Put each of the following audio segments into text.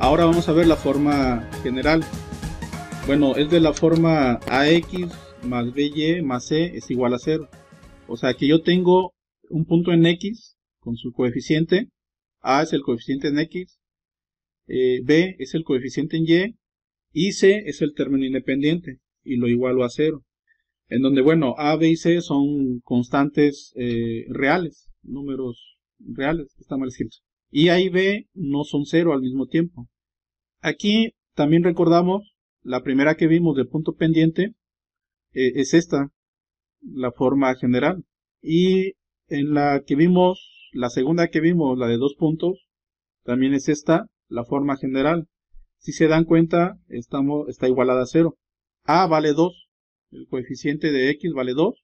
Ahora vamos a ver la forma general. Bueno, es de la forma ax más by más c es igual a 0. O sea que yo tengo un punto en x con su coeficiente. A es el coeficiente en x, b es el coeficiente en y c es el término independiente y lo igualo a 0. En donde, bueno, a, b y c son constantes reales, números reales, está mal escrito. Y a y b no son 0 al mismo tiempo. Aquí también recordamos la primera que vimos de punto pendiente, es esta, la forma general. Y en la que vimos, la segunda que vimos, la de 2 puntos, también es esta, la forma general. Si se dan cuenta, está igualada a 0. A vale 2, el coeficiente de x vale 2.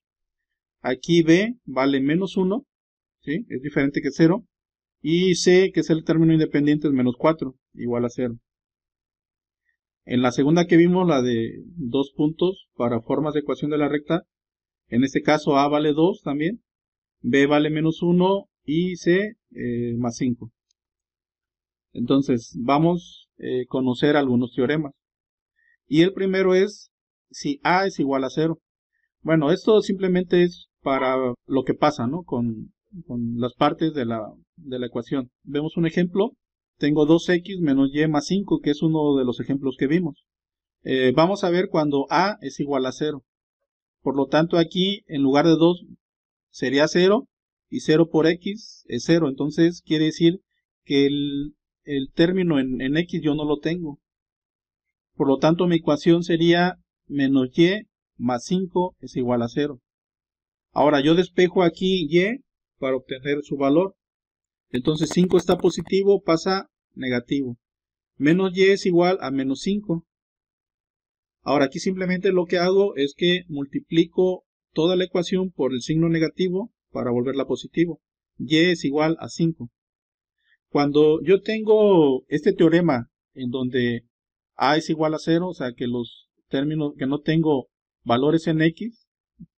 Aquí b vale menos 1, ¿sí? Es diferente que 0. Y c, que es el término independiente, es menos 4, igual a 0. En la segunda que vimos, la de 2 puntos para formas de ecuación de la recta, en este caso a vale 2 también, b vale menos 1 y c más 5. Entonces vamos a conocer algunos teoremas. Y el primero es si a es igual a 0. Bueno, esto simplemente es para lo que pasa, ¿no? con las partes de la ecuación. Vemos un ejemplo. Tengo 2x menos y más 5, que es uno de los ejemplos que vimos. Vamos a ver cuando a es igual a 0. Por lo tanto, aquí en lugar de 2 sería 0 y 0 por x es 0. Entonces quiere decir que el término en x yo no lo tengo. Por lo tanto, mi ecuación sería menos y más 5 es igual a 0. Ahora yo despejo aquí y para obtener su valor. Entonces 5 está positivo, pasa negativo. Menos y es igual a menos 5. Ahora aquí simplemente lo que hago es que multiplico toda la ecuación por el signo negativo para volverla positivo. Y es igual a 5. Cuando yo tengo este teorema en donde a es igual a 0, o sea que los términos que no tengo valores en x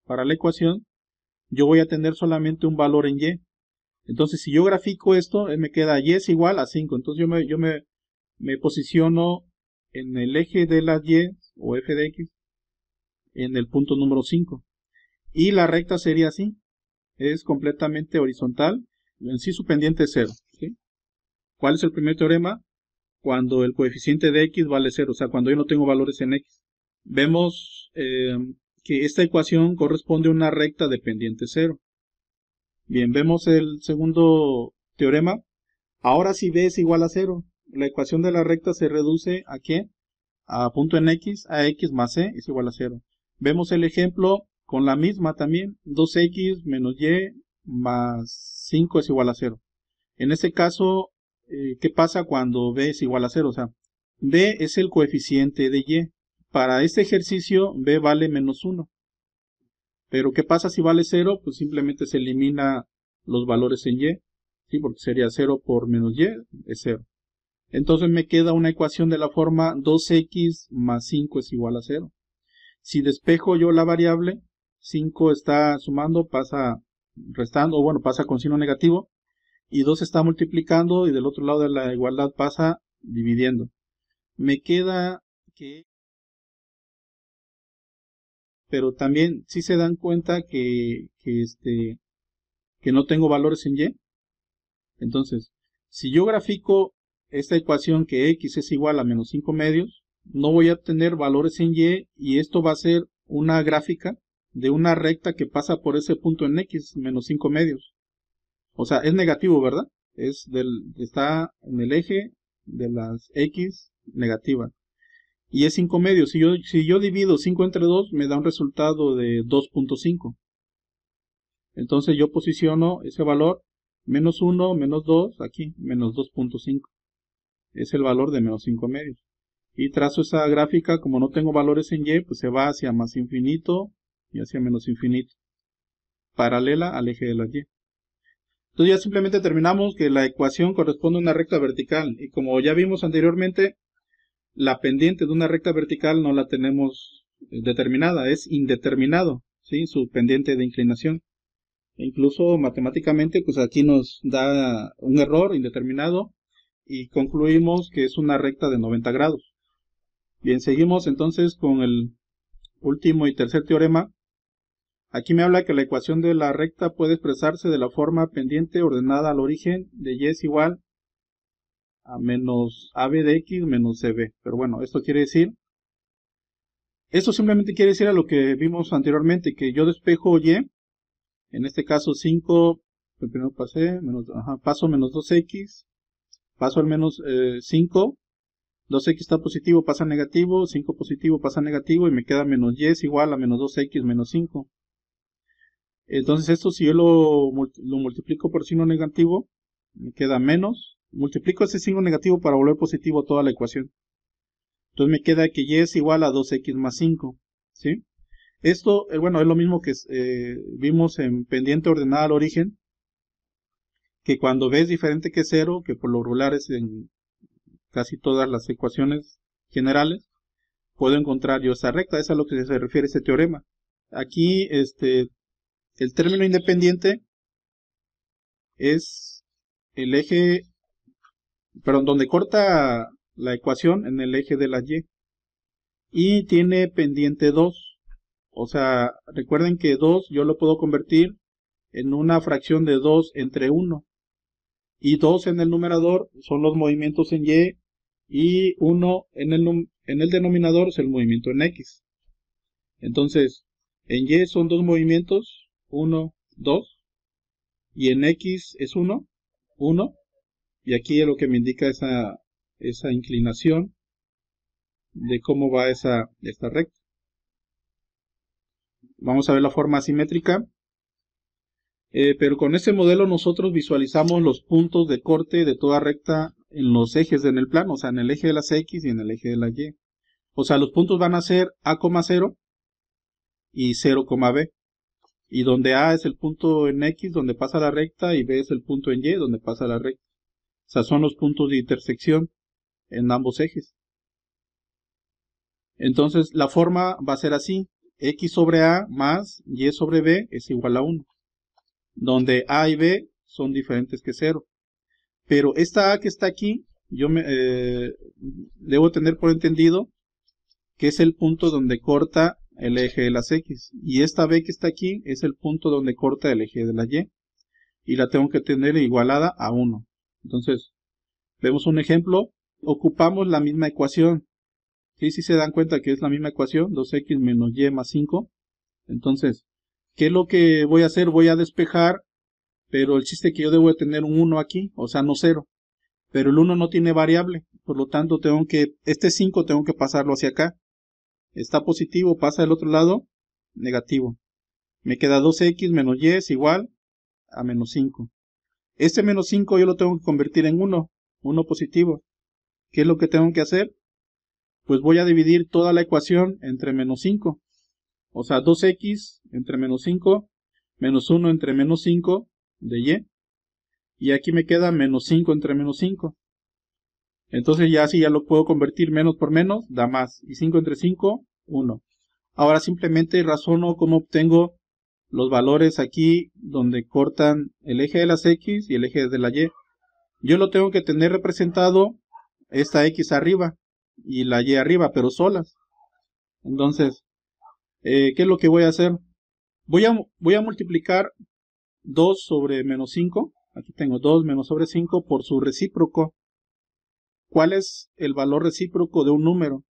para la ecuación, yo voy a tener solamente un valor en y. Entonces si yo grafico esto, me queda y es igual a 5. Entonces yo me posiciono en el eje de las y o f de x en el punto número 5. Y la recta sería así. Es completamente horizontal. En sí su pendiente es 0. ¿Sí? ¿Cuál es el primer teorema? Cuando el coeficiente de x vale 0. O sea, cuando yo no tengo valores en x. Vemos que esta ecuación corresponde a una recta de pendiente 0. Bien, vemos el segundo teorema. Ahora si b es igual a 0, la ecuación de la recta se reduce ¿a qué? A punto en x, a x más c es igual a 0. Vemos el ejemplo con la misma también, 2x menos y más 5 es igual a 0. En este caso, ¿qué pasa cuando b es igual a 0? O sea, b es el coeficiente de y. Para este ejercicio, b vale menos 1. Pero ¿qué pasa si vale 0? Pues simplemente se elimina los valores en y, ¿sí? Porque sería 0 por menos y es 0. Entonces me queda una ecuación de la forma 2x más 5 es igual a 0. Si despejo yo la variable, 5 está sumando, pasa restando, o bueno, pasa con signo negativo, y 2 está multiplicando, y del otro lado de la igualdad pasa dividiendo. Me queda que... Pero también, si se dan cuenta que no tengo valores en y. Entonces, si yo grafico esta ecuación que x es igual a menos 5 medios, no voy a tener valores en y esto va a ser una gráfica de una recta que pasa por ese punto en x, menos 5 medios. O sea, es negativo, ¿verdad? Está en el eje de las x negativa. Y es 5 medios. Si yo divido 5 entre 2, me da un resultado de 2.5. Entonces yo posiciono ese valor, menos 1, menos 2, aquí, menos 2.5. Es el valor de menos 5 medios. Y trazo esa gráfica, como no tengo valores en y, pues se va hacia más infinito y hacia menos infinito. Paralela al eje de la y. Entonces ya simplemente terminamos que la ecuación corresponde a una recta vertical. Y como ya vimos anteriormente, la pendiente de una recta vertical no la tenemos determinada, es indeterminado, ¿sí? Su pendiente de inclinación. E incluso matemáticamente, pues aquí nos da un error indeterminado y concluimos que es una recta de 90 grados. Bien, seguimos entonces con el último y tercer teorema. Aquí me habla que la ecuación de la recta puede expresarse de la forma pendiente ordenada al origen de y es igual a menos AB de x menos CB. Pero bueno, esto simplemente quiere decir a lo que vimos anteriormente, que yo despejo y, en este caso 5, primero pasé, paso menos 2x, paso al menos 5, 2x está positivo, pasa negativo, 5 positivo, pasa negativo, y me queda menos y es igual a menos 2x menos 5. Entonces esto, si yo lo multiplico por signo negativo, me queda menos, multiplico ese signo negativo para volver positivo toda la ecuación. Entonces me queda que y es igual a 2x más 5, ¿sí? Esto, bueno, es lo mismo que vimos en pendiente ordenada al origen, que cuando b es diferente que 0, que por lo regular es en casi todas las ecuaciones generales, puedo encontrar yo esa recta. Es a lo que se refiere este teorema. Aquí, el término independiente es el eje, perdón, donde corta la ecuación en el eje de la y. Y tiene pendiente 2. O sea, recuerden que 2 yo lo puedo convertir en una fracción de 2 entre 1. Y 2 en el numerador son los movimientos en y 1 en el denominador es el movimiento en x. Entonces, en y son dos movimientos, 1, 2, y en x es 1, 1, y aquí es lo que me indica esa inclinación de cómo va esta recta. Vamos a ver la forma asimétrica. Pero con este modelo nosotros visualizamos los puntos de corte de toda recta en los ejes en el plano, o sea, en el eje de las x y en el eje de la y. O sea, los puntos van a ser a,0 y 0,b. Y donde a es el punto en x donde pasa la recta y b es el punto en y donde pasa la recta. O sea, son los puntos de intersección en ambos ejes. Entonces, la forma va a ser así. X sobre a más y sobre b es igual a 1. Donde a y b son diferentes que 0. Pero esta a que está aquí, yo debo tener por entendido que es el punto donde corta el eje de las x. Y esta b que está aquí es el punto donde corta el eje de la y. Y la tengo que tener igualada a 1. Entonces, vemos un ejemplo. Ocupamos la misma ecuación. ¿Sí? Si se dan cuenta que es la misma ecuación, 2x menos y más 5. Entonces, ¿qué es lo que voy a hacer? Voy a despejar, pero el chiste es que yo debo de tener un 1 aquí, o sea, no 0. Pero el 1 no tiene variable, por lo tanto este 5 tengo que pasarlo hacia acá. Está positivo, pasa del otro lado, negativo. Me queda 2x menos y es igual a menos 5. Este menos 5 yo lo tengo que convertir en 1 positivo. ¿Qué es lo que tengo que hacer? Pues voy a dividir toda la ecuación entre menos 5. O sea, 2x entre menos 5, menos 1 entre menos 5 de y. Y aquí me queda menos 5 entre menos 5. Entonces ya así ya lo puedo convertir, menos por menos da más. Y 5 entre 5, 1. Ahora simplemente razono cómo obtengo los valores aquí donde cortan el eje de las x y el eje de la y. Yo lo tengo que tener representado esta x arriba y la y arriba, pero solas. Entonces, ¿qué es lo que voy a hacer? Voy a multiplicar 2 sobre menos 5. Aquí tengo 2 menos sobre 5 por su recíproco. ¿Cuál es el valor recíproco de un número?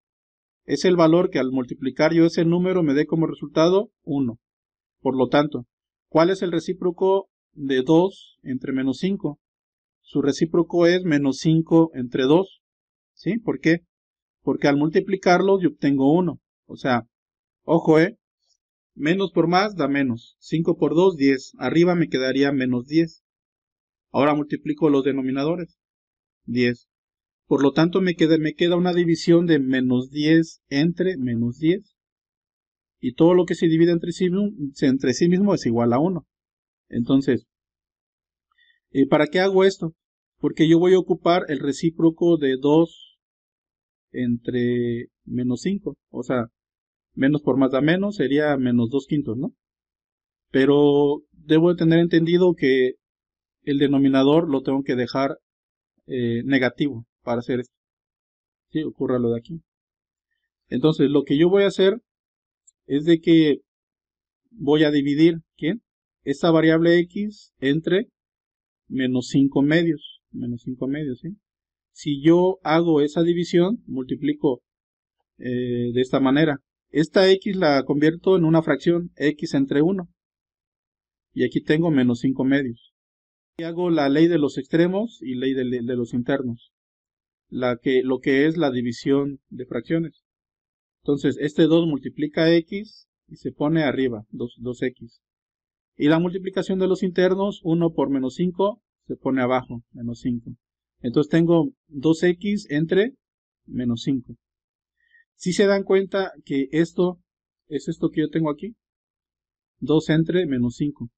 Es el valor que al multiplicar yo ese número me dé como resultado 1. Por lo tanto, ¿cuál es el recíproco de 2 entre menos 5? Su recíproco es menos 5 entre 2. ¿Sí? ¿Por qué? Porque al multiplicarlo yo obtengo 1. O sea, ojo, menos por más da menos. 5 por 2, 10. Arriba me quedaría menos 10. Ahora multiplico los denominadores. 10. Por lo tanto, me queda una división de menos 10 entre menos 10. Y todo lo que se divide entre sí mismo es igual a 1. Entonces, ¿para qué hago esto? Porque yo voy a ocupar el recíproco de 2 entre menos 5. O sea, menos por más da menos, sería menos 2 quintos, ¿no? Pero debo de tener entendido que el denominador lo tengo que dejar negativo para hacer esto. ¿Sí? Ocurra lo de aquí. Entonces, lo que yo voy a hacer es de que voy a dividir, ¿quién? Esta variable x entre menos 5 medios. Menos 5 medios, ¿sí? Si yo hago esa división, multiplico de esta manera. Esta x la convierto en una fracción, x entre 1. Y aquí tengo menos 5 medios. Y hago la ley de los extremos y ley de los internos. Lo que es la división de fracciones. Entonces, este 2 multiplica x y se pone arriba, 2x. Y la multiplicación de los internos, 1 por menos 5, se pone abajo, menos 5. Entonces tengo 2x entre menos 5. Si se dan cuenta que esto es esto que yo tengo aquí, 2 entre menos 5.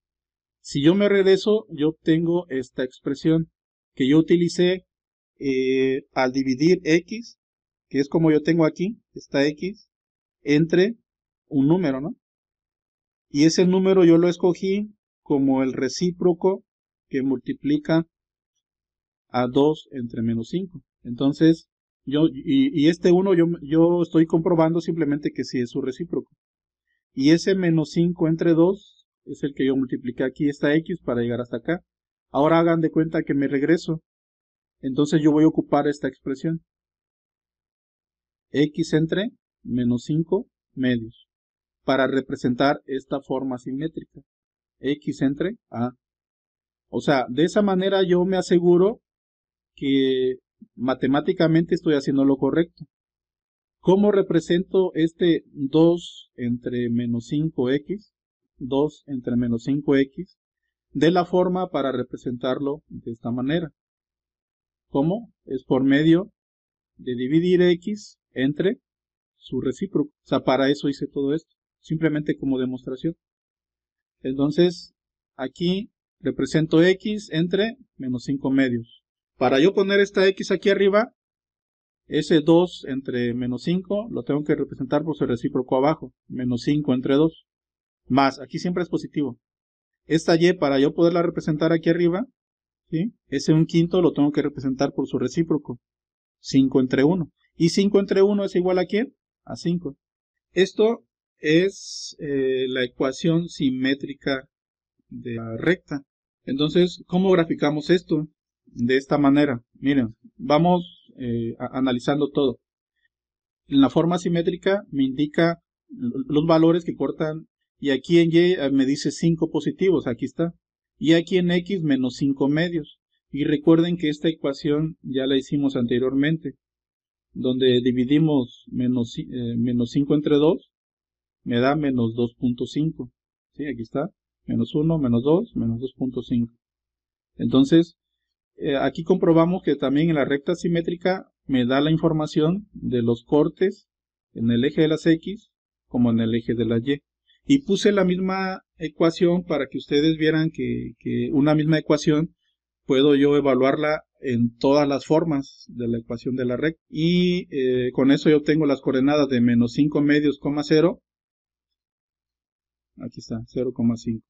Si yo me regreso, yo obtengo esta expresión que yo utilicé al dividir x, que es como yo tengo aquí, esta x, entre un número, ¿no? Y ese número yo lo escogí como el recíproco que multiplica a 2 entre menos 5. Entonces, este 1 yo estoy comprobando simplemente que sí es su recíproco. Y ese menos 5 entre 2 es el que yo multipliqué aquí, esta x, para llegar hasta acá. Ahora hagan de cuenta que me regreso. Entonces yo voy a ocupar esta expresión. X entre menos 5 medios. Para representar esta forma simétrica. X entre A. O sea, de esa manera yo me aseguro que matemáticamente estoy haciendo lo correcto. ¿Cómo represento este 2 entre menos 5x? 2 entre menos 5x. De la forma para representarlo de esta manera. ¿Cómo? Es por medio de dividir x entre su recíproco. O sea, para eso hice todo esto. Simplemente como demostración. Entonces, aquí represento x entre menos 5 medios. Para yo poner esta x aquí arriba, ese 2 entre menos 5 lo tengo que representar por su recíproco abajo. Menos 5 entre 2. Más, aquí siempre es positivo. Esta y para yo poderla representar aquí arriba, ¿sí? Ese 1/5 lo tengo que representar por su recíproco. 5 entre 1. ¿Y 5 entre 1 es igual a quién? A 5. Esto es la ecuación simétrica de la recta. Entonces, ¿cómo graficamos esto? De esta manera. Miren, vamos analizando todo. En la forma simétrica me indica los valores que cortan. Y aquí en Y me dice 5 positivos. Aquí está. Y aquí en X menos 5 medios. Y recuerden que esta ecuación ya la hicimos anteriormente. Donde dividimos menos 5 entre 2. Me da menos 2.5. ¿Sí? Aquí está. Menos 1, menos 2, menos 2.5. Entonces, aquí comprobamos que también en la recta simétrica me da la información de los cortes en el eje de las X como en el eje de la Y. Y puse la misma ecuación para que ustedes vieran que una misma ecuación puedo yo evaluarla en todas las formas de la ecuación de la recta. Y con eso yo obtengo las coordenadas de menos 5 medios, 0. Aquí está, 0,5.